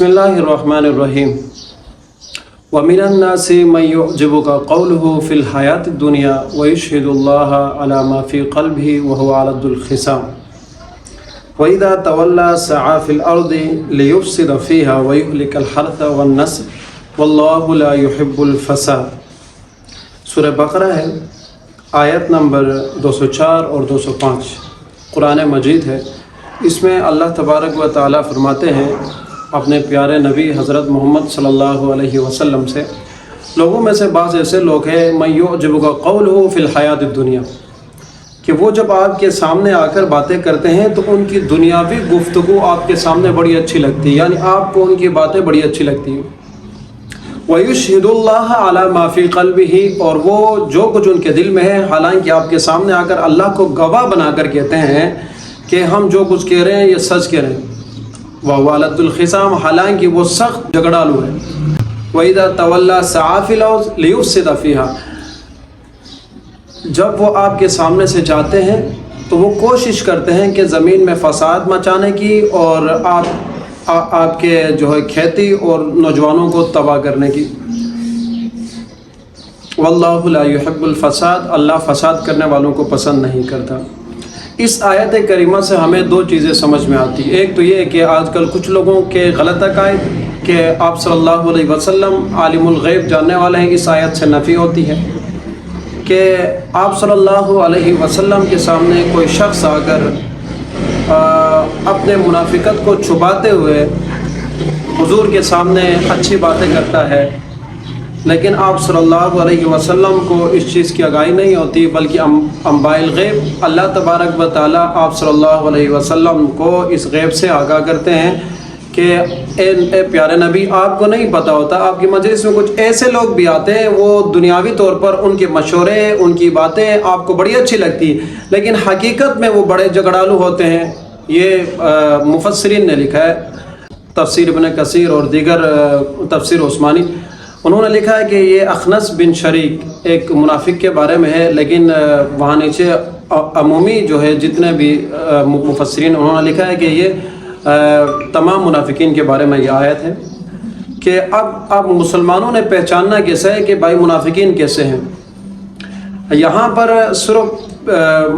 بسم اللہ الرحمن الرحیم وَمِنَ النَّاسِ مَن يُعْجِبُكَ قَوْلُهُ فِي الْحَيَاةِ الدُّنْيَا وَيُشْهِدُ اللَّهَ عَلَى مَا فِي قَلْبِهِ وَهُوَ أَلَدُّ الْخِصَامِ وَإِذَا تَوَلَّى سَعَىٰ فِي الْأَرْضِ لِيُفْسِدَ فِيهَا وَيُهْلِكَ الْحَرْثَ وَالنَّسْلَ وَاللَّهُ لَا يُحِبُّ الْفَسَادَ۔ سورہ بقرہ ہے، آیت نمبر 204 اور 205 قرآن مجید ہے۔ اس میں اللہ تبارک و تعالیٰ فرماتے ہیں اپنے پیارے نبی حضرت محمد صلی اللہ علیہ وسلم سے، لوگوں میں سے بعض ایسے لوگ ہیں مَن يُعْجِبُكَ قَوْلُهُ فِي الْحَيَاةِ الدُّنْيَا، کہ وہ جب آپ کے سامنے آ کر باتیں کرتے ہیں تو ان کی دنیاوی گفتگو آپ کے سامنے بڑی اچھی لگتی ہے، یعنی آپ کو ان کی باتیں بڑی اچھی لگتی ہیں۔ وَيُشْهِدُ اللَّهَ عَلَى مَا فِي قَلْبِهِ، اور وہ جو کچھ ان کے دل میں ہے حالانکہ آپ کے سامنے آ کر اللہ کو گواہ بنا کر کہتے ہیں کہ ہم جو کچھ کہہ رہے ہیں یہ سچ کہہ رہے ہیں۔ وَهُوَ أَلَدُّ الْخِصَامِ، حالانکہ وہ سخت جھگڑالو ہے۔ وَإِذَا تَوَلَّى سَعَىٰ فِي الْأَرْضِ لِيُفْسِدَ فِيهَا، جب وہ آپ کے سامنے سے جاتے ہیں تو وہ کوشش کرتے ہیں کہ زمین میں فساد مچانے کی اور آپ کے جو ہے کھیتی اور نوجوانوں کو تباہ کرنے کی۔ وَاللَّهُ لَا يُحِبُّ الْفَسَادَ، اللہ فساد کرنے والوں کو پسند نہیں کرتا۔ اس آیت کریمہ سے ہمیں دو چیزیں سمجھ میں آتی ہیں۔ ایک تو یہ کہ آج کل کچھ لوگوں کے غلط عقائد کہ آپ صلی اللہ علیہ وسلم عالم الغیب جاننے والے ہیں، اس آیت سے نفی ہوتی ہے کہ آپ صلی اللہ علیہ وسلم کے سامنے کوئی شخص آ کر اپنے منافقت کو چھپاتے ہوئے حضور کے سامنے اچھی باتیں کرتا ہے، لیکن آپ صلی اللہ علیہ وسلم کو اس چیز کی آگاہی نہیں ہوتی، بلکہ انباء الغیب اللہ تبارک و تعالیٰ آپ صلی اللہ علیہ وسلم کو اس غیب سے آگاہ کرتے ہیں کہ اے پیارے نبی، آپ کو نہیں پتہ ہوتا، آپ کی مجلس میں کچھ ایسے لوگ بھی آتے ہیں، وہ دنیاوی طور پر ان کے مشورے، ان کی باتیں آپ کو بڑی اچھی لگتی، لیکن حقیقت میں وہ بڑے جھگڑالو ہوتے ہیں۔ یہ مفسرین نے لکھا ہے، تفسیر ابن کثیر اور دیگر تفسیر عثمانی، انہوں نے لکھا ہے کہ یہ اخنس بن شریک ایک منافق کے بارے میں ہے، لیکن وہاں نیچے عمومی جو ہے جتنے بھی مفسرین انہوں نے لکھا ہے کہ یہ تمام منافقین کے بارے میں یہ آیت ہے کہ اب مسلمانوں نے پہچاننا کیسے ہے کہ بھائی منافقین کیسے ہیں۔ یہاں پر صرف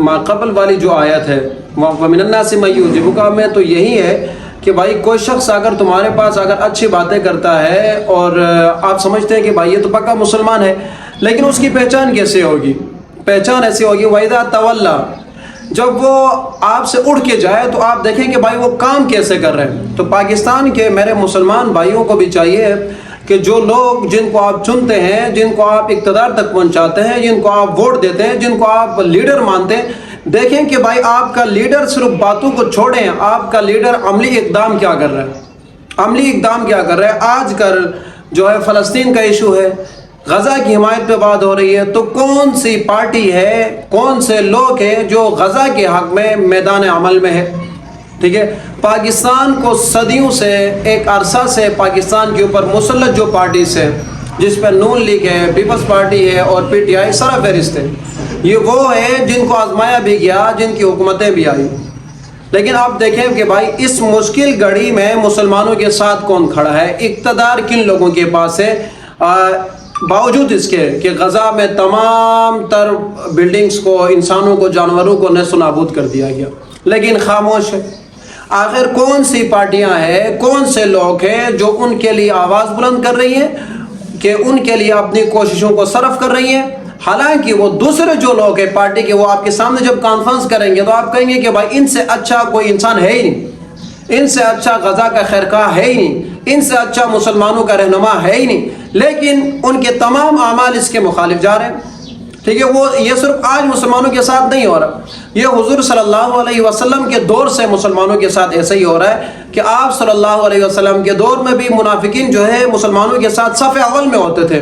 ما قبل والی جو آیت ہے وَمِنَ النَّاسِ مَن يُعْجِبُكَ میں تو یہی ہے کہ بھائی کوئی شخص اگر تمہارے پاس اگر اچھی باتیں کرتا ہے اور آپ سمجھتے ہیں کہ بھائی یہ تو پکا مسلمان ہے، لیکن اس کی پہچان کیسے ہوگی؟ پہچان ایسی ہوگی وَإِذَا تَوَلَّى، جب وہ آپ سے اڑ کے جائے تو آپ دیکھیں کہ بھائی وہ کام کیسے کر رہے ہیں۔ تو پاکستان کے میرے مسلمان بھائیوں کو بھی چاہیے کہ جو لوگ جن کو آپ چنتے ہیں، جن کو آپ اقتدار تک پہنچاتے ہیں، جن کو آپ ووٹ دیتے ہیں، جن کو آپ لیڈر مانتے ہیں، دیکھیں کہ بھائی آپ کا لیڈر صرف باتوں کو چھوڑیں، آپ کا لیڈر عملی اقدام کیا کر رہا ہے، عملی اقدام کیا کر رہا ہے۔ آج کل جو ہے فلسطین کا ایشو ہے، غزہ کی حمایت پہ بات ہو رہی ہے، تو کون سی پارٹی ہے، کون سے لوگ ہیں جو غزہ کے حق میں میدان عمل میں ہے؟ ٹھیک ہے، پاکستان کو صدیوں سے ایک عرصہ سے پاکستان کے اوپر مسلط جو پارٹیز ہیں، جس پہ نون لیگ ہے، پیپلز پارٹی ہے اور پی ٹی آئی سرا فہرست ہے، یہ وہ ہیں جن کو آزمایا بھی گیا، جن کی حکومتیں بھی آئی، لیکن آپ دیکھیں کہ بھائی اس مشکل گھڑی میں مسلمانوں کے ساتھ کون کھڑا ہے، اقتدار کن لوگوں کے پاس ہے، باوجود اس کے کہ غزہ میں تمام تر بلڈنگز کو، انسانوں کو، جانوروں کو نیست و نابود کر دیا گیا، لیکن خاموش ہے۔ آخر کون سی پارٹیاں ہیں، کون سے لوگ ہیں جو ان کے لیے آواز بلند کر رہی ہیں، کہ ان کے لیے اپنی کوششوں کو صرف کر رہی ہیں، حالانکہ وہ دوسرے جو لوگ ہیں پارٹی کے، وہ آپ کے سامنے جب کانفرنس کریں گے تو آپ کہیں گے کہ بھائی ان سے اچھا کوئی انسان ہے ہی نہیں، ان سے اچھا غزہ کا خیرخواہ ہے ہی نہیں، ان سے اچھا مسلمانوں کا رہنما ہے ہی نہیں، لیکن ان کے تمام اعمال اس کے مخالف جا رہے ہیں۔ ٹھیک ہے، وہ یہ صرف آج مسلمانوں کے ساتھ نہیں ہو رہا، یہ حضور صلی اللہ علیہ وسلم کے دور سے مسلمانوں کے ساتھ ایسا ہی ہو رہا ہے کہ آپ صلی اللہ علیہ وسلم کے دور میں بھی منافقین جو ہے مسلمانوں کے ساتھ صف اول میں ہوتے تھے،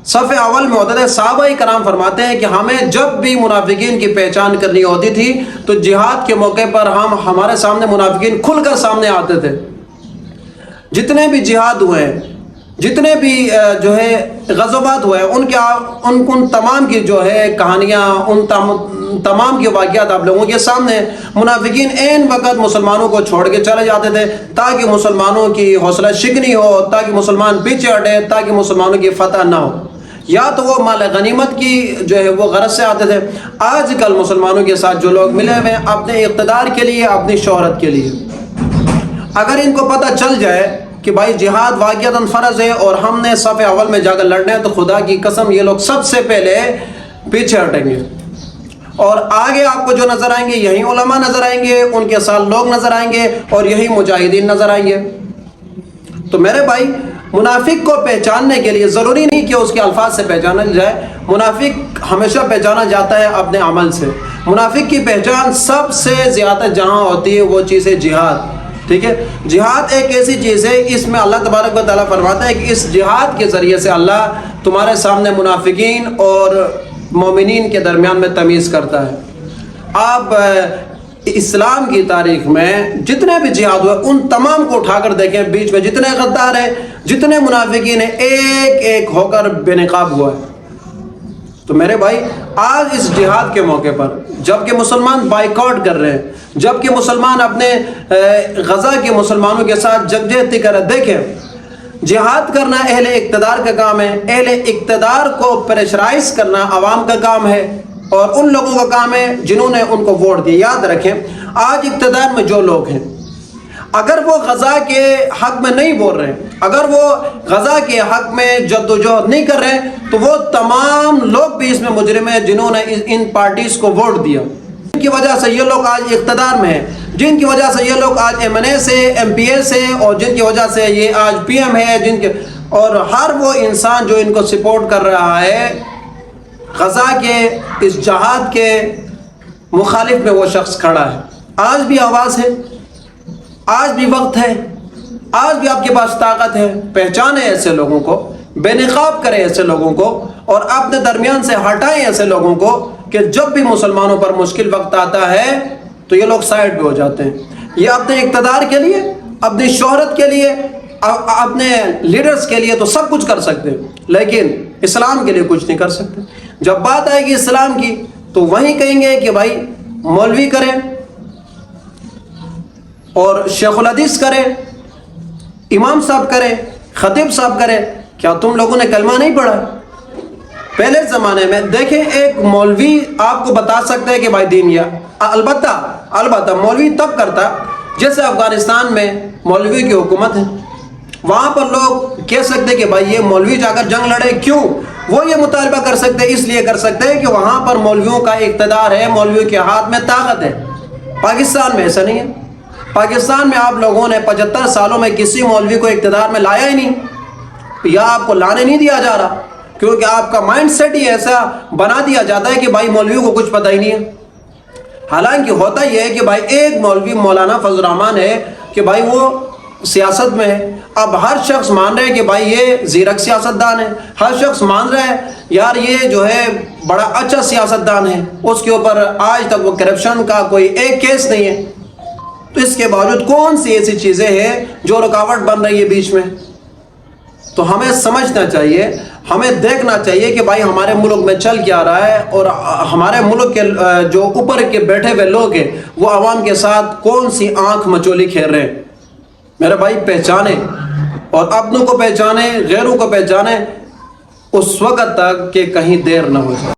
صف اول میں ہوتے تھے۔ صحابہ کرام فرماتے ہیں کہ ہمیں جب بھی منافقین کی پہچان کرنی ہوتی تھی تو جہاد کے موقع پر ہمارے سامنے منافقین کھل کر سامنے آتے تھے۔ جتنے بھی جہاد ہوئے ہیں، جتنے بھی جو ہے غزوات ہوئے، ان تمام کی جو ہے کہانیاں، ان تمام کے واقعات آپ لوگوں کے سامنے ہیں۔ منافقین عین وقت مسلمانوں کو چھوڑ کے چلے جاتے تھے تاکہ مسلمانوں کی حوصلہ شکنی ہو، تاکہ مسلمان پیچھے ہٹے، تاکہ مسلمانوں کی فتح نہ ہو، یا تو وہ مال غنیمت کی جو ہے وہ غرض سے آتے تھے۔ آج کل مسلمانوں کے ساتھ جو لوگ ملے ہوئے ہیں اپنے اقتدار کے لیے، اپنی شہرت کے لیے، اگر ان کو پتہ چل جائے کہ بھائی جہاد واقعتاً فرض ہے اور ہم نے صف اول میں جا کر لڑنا ہے، تو خدا کی قسم یہ لوگ سب سے پہلے پیچھے ہٹیں گے، اور آگے آپ کو جو نظر آئیں گے یہی علماء نظر آئیں گے، ان کے ساتھ لوگ نظر آئیں گے، اور یہی مجاہدین نظر آئیں گے۔ تو میرے بھائی، منافق کو پہچاننے کے لیے ضروری نہیں کہ اس کے الفاظ سے پہچانا جائے، منافق ہمیشہ پہچانا جاتا ہے اپنے عمل سے۔ منافق کی پہچان سب سے زیادہ جہاں ہوتی ہے وہ چیز ہے جہاد، ٹھیک ہے؟ جہاد ایک ایسی چیز ہے، اس میں اللہ تبارک و تعالیٰ فرماتا ہے کہ اس جہاد کے ذریعے سے اللہ تمہارے سامنے منافقین اور مومنین کے درمیان میں تمیز کرتا ہے۔ آپ اسلام کی تاریخ میں جتنے بھی جہاد ہوئے ان تمام کو اٹھا کر دیکھیں، بیچ میں جتنے غدار ہیں، جتنے منافقین ہیں، ایک ایک ہو کر بے نقاب ہوا ہے۔ تو میرے بھائی، آج اس جہاد کے موقع پر جب کہ مسلمان بائیکاٹ کر رہے ہیں، جب کہ مسلمان اپنے غزہ کے مسلمانوں کے ساتھ جگجہتی کر رہے ہیں، دیکھیں جہاد کرنا اہل اقتدار کا کام ہے، اہل اقتدار کو پریشرائز کرنا عوام کا کام ہے، اور ان لوگوں کا کام ہے جنہوں نے ان کو ووٹ دیا۔ یاد رکھیں، آج اقتدار میں جو لوگ ہیں اگر وہ غزہ کے حق میں نہیں بول رہے، اگر وہ غزہ کے حق میں جدوجہد نہیں کر رہے، تو وہ تمام لوگ بھی اس میں مجرم ہیں جنہوں نے ان پارٹیز کو ووٹ دیا، جن کی وجہ سے یہ لوگ آج اقتدار میں ہیں، جن کی وجہ سے یہ لوگ آج ایم این اے سے، ایم پی اے سے، اور جن کی وجہ سے یہ آج پی ایم ہے، جن کے، اور ہر وہ انسان جو ان کو سپورٹ کر رہا ہے، غزہ کے اس جہاد کے مخالف میں وہ شخص کھڑا ہے۔ آج بھی آواز ہے، آج بھی وقت ہے، آج بھی آپ کے پاس طاقت ہے، پہچانے ایسے لوگوں کو، بے نقاب کریں ایسے لوگوں کو، اور اپنے درمیان سے ہٹائیں ایسے لوگوں کو کہ جب بھی مسلمانوں پر مشکل وقت آتا ہے تو یہ لوگ سائڈ پہ ہو جاتے ہیں۔ یہ اپنے اقتدار کے لیے، اپنی شہرت کے لیے، اپنے لیڈرز کے لیے تو سب کچھ کر سکتے ہیں، لیکن اسلام کے لیے کچھ نہیں کر سکتے۔ جب بات آئے گی اسلام کی تو وہیں کہیں گے کہ بھائی مولوی کریں اور شیخ الحدیث کریں، امام صاحب کریں، خطیب صاحب کریں۔ کیا تم لوگوں نے کلمہ نہیں پڑھا؟ پہلے زمانے میں دیکھیں، ایک مولوی آپ کو بتا سکتا ہے کہ بھائی دین یا البتہ مولوی تب کرتا جیسے افغانستان میں مولوی کی حکومت ہے، وہاں پر لوگ کہہ سکتے کہ بھائی یہ مولوی جا کر جنگ لڑے، کیوں؟ وہ یہ مطالبہ کر سکتے، اس لیے کر سکتے کہ وہاں پر مولویوں کا اقتدار ہے، مولویوں کے ہاتھ میں طاقت ہے۔ پاکستان میں ایسا نہیں ہے۔ پاکستان میں آپ لوگوں نے 75 سالوں میں کسی مولوی کو اقتدار میں لایا ہی نہیں، یا آپ کو لانے نہیں دیا جا رہا، کیونکہ آپ کا مائنڈ سیٹ ہی ایسا بنا دیا جاتا ہے کہ بھائی مولویوں کو کچھ پتہ ہی نہیں ہے۔ حالانکہ ہوتا یہ ہے کہ بھائی ایک مولوی مولانا فضل الرحمان ہے کہ بھائی وہ سیاست میں ہے۔ اب ہر شخص مان رہے ہے کہ بھائی یہ زیرک سیاستدان ہے، ہر شخص مان رہا ہے یار یہ جو ہے بڑا اچھا سیاستدان ہے، اس کے اوپر آج تک وہ کرپشن کا کوئی ایک کیس نہیں ہے۔ تو اس کے باوجود کون سی ایسی چیزیں ہیں جو رکاوٹ بن رہی ہے بیچ میں؟ تو ہمیں سمجھنا چاہیے، ہمیں دیکھنا چاہیے کہ بھائی ہمارے ملک میں چل کیا رہا ہے، اور ہمارے ملک کے جو اوپر کے بیٹھے ہوئے لوگ ہیں وہ عوام کے ساتھ کون سی آنکھ مچولی کھیل رہے ہیں۔ میرے بھائی پہچانیں، اور اپنوں کو پہچانیں، غیروں کو پہچانیں، اس وقت تک کہ کہیں دیر نہ ہو جائے۔